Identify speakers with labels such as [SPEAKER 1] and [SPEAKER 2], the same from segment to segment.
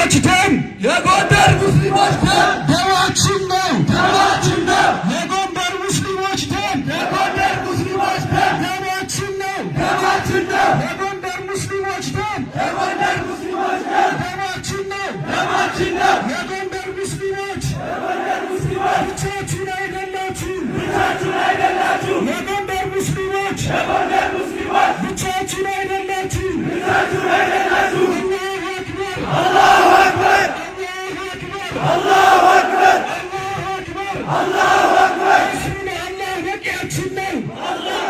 [SPEAKER 1] ሙስሊሞች ደም
[SPEAKER 2] የጎንደር ሙስሊሞች ደም
[SPEAKER 1] ደማችን ነው
[SPEAKER 2] ደማችን ነው።
[SPEAKER 1] የጎንደር ሙስሊሞች ደም
[SPEAKER 2] የጎንደር ሙስሊሞች ደም
[SPEAKER 1] ደማችን ነው
[SPEAKER 2] ደማችን ነው።
[SPEAKER 1] የጎንደር ሙስሊሞች ደም
[SPEAKER 2] የጎንደር ሙስሊሞች ደም
[SPEAKER 1] ደማችን ነው
[SPEAKER 2] ደማችን ነው።
[SPEAKER 1] የጎንደር ሙስሊሞች ብቻችሁን አይደላችሁም
[SPEAKER 2] ብቻችሁን አይደላችሁም።
[SPEAKER 1] የጎንደር ሙስሊሞች
[SPEAKER 2] የጎንደር ሙስሊሞች
[SPEAKER 1] ብቻችሁን አይደላችሁም
[SPEAKER 2] ብቻችሁን አይደላችሁም።
[SPEAKER 1] አላሁ አክበር
[SPEAKER 2] አላሁ አክበር
[SPEAKER 1] አላሁ አክበር
[SPEAKER 2] አላሁ አክበር።
[SPEAKER 1] አላህ በቂያችን ነው አላህ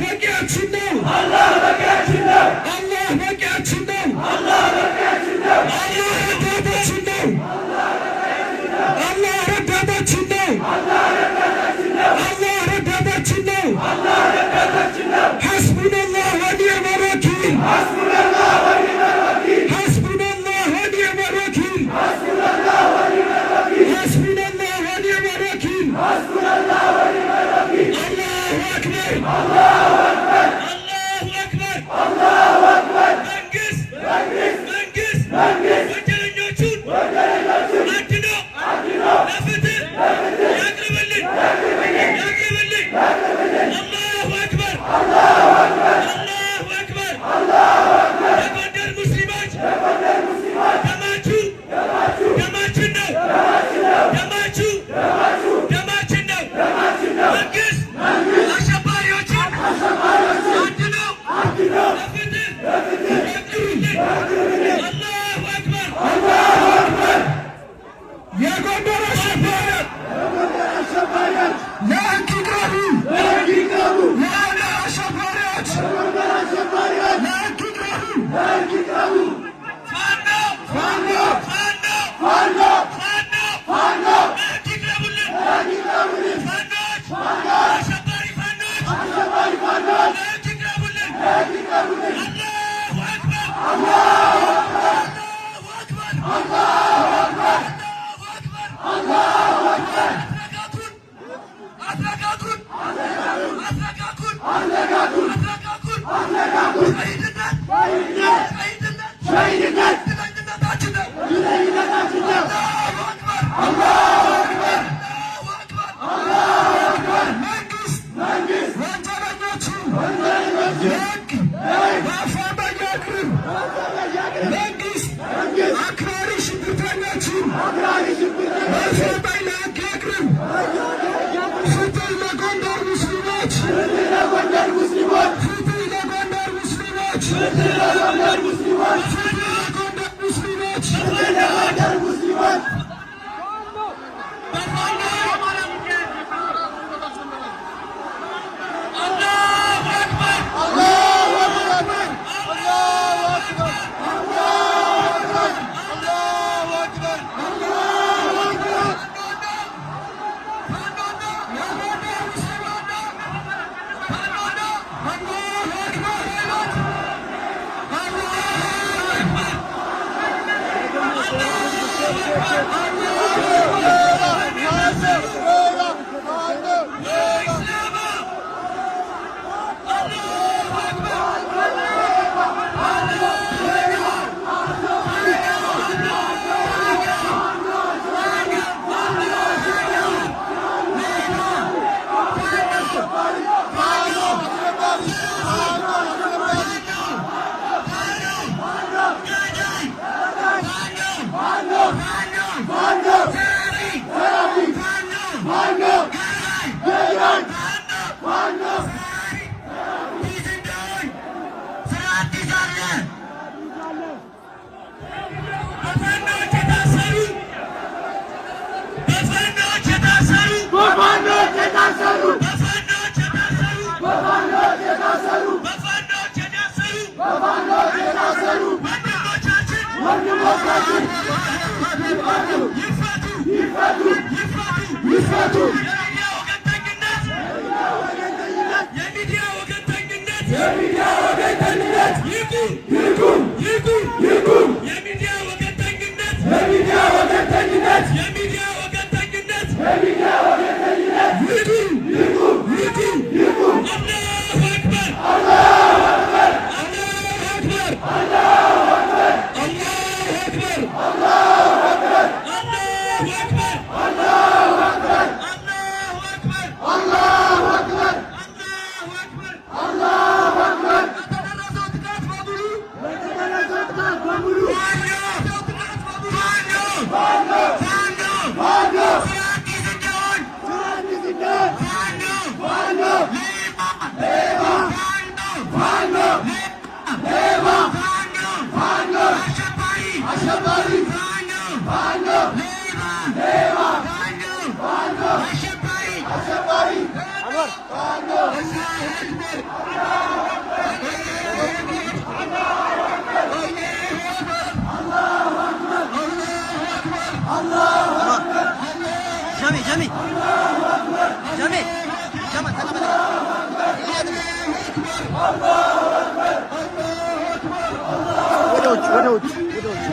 [SPEAKER 1] በቂያችን ነው
[SPEAKER 2] አላህ በቂያችን ነው
[SPEAKER 1] አላህ በቂያችን ነው
[SPEAKER 2] አላህ በቂያችን ነው።
[SPEAKER 1] አላህ ረዳታችን ነው አላህ ረዳታችን ነው
[SPEAKER 2] አላህ ረዳታችን ነው
[SPEAKER 1] አላህ ረዳታችን ነው
[SPEAKER 2] አላህ ረዳታችን ነው።
[SPEAKER 1] ሐስቡነላህ ወኒዕመል ወኪል
[SPEAKER 2] ሐስቡነላህ ወኒዕመል ወኪል
[SPEAKER 1] ሐስቡነላህ ወኒዕመል ወኪል
[SPEAKER 2] ሐስቡነላህ ወኒዕመል ወኪል
[SPEAKER 1] ሐስቡነላህ ወኒዕመል ወኪል
[SPEAKER 2] ሐስቡነላህ ወኒዕመል ወኪል።
[SPEAKER 1] አላሁ አክበር
[SPEAKER 2] አላሁ አክበር
[SPEAKER 1] አላሁ አክበር
[SPEAKER 2] አላሁ አክበር።
[SPEAKER 1] መንግስት
[SPEAKER 2] መንግስት
[SPEAKER 1] ወንጀለኞቹን አድኖ ለፍትህ ያቅርብልን አላሁ አክበር አላሁ አክበር የጎንደር ሙስሊሞች ደማችን ነው ደማችን ነው። መንግስት አሸባሪዎችን አድኖ ለፍትህ ያቅርብልን አላሁ አክበር የጎንደር አሸባሪዎች ለህግ ይቅረቡ የጎንደር አሸባሪዎች ለህግ ይቅረቡ ፋኖ ለህግ ይቅረቡልን ፋኖች አሸባሪ ፋኖች ለህግ ይቅረቡልን አላሁ አክበር መንግስት ወንጀለኞችን ለህግ በአፋጣኝ ያቅርብ። መንግስት አክራሪ ሽብርተኞችን በአፋጣኝ ለህግ ያቅርብ። ፍትህ ለጎንደር ሙስሊሞች ፍትህ ለጎንደር ሙስሊሞች ፍትህ ለጎንደር ሙስሊሞች ፍትህ ለጎንደር ሙስሊሞች Allah አክበር ጀሚ ጀሚ ጀሚ ጀማ ተቀበለ ወደ ውጭ ወደ ውጭ ወደ ውጭ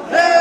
[SPEAKER 2] Hey!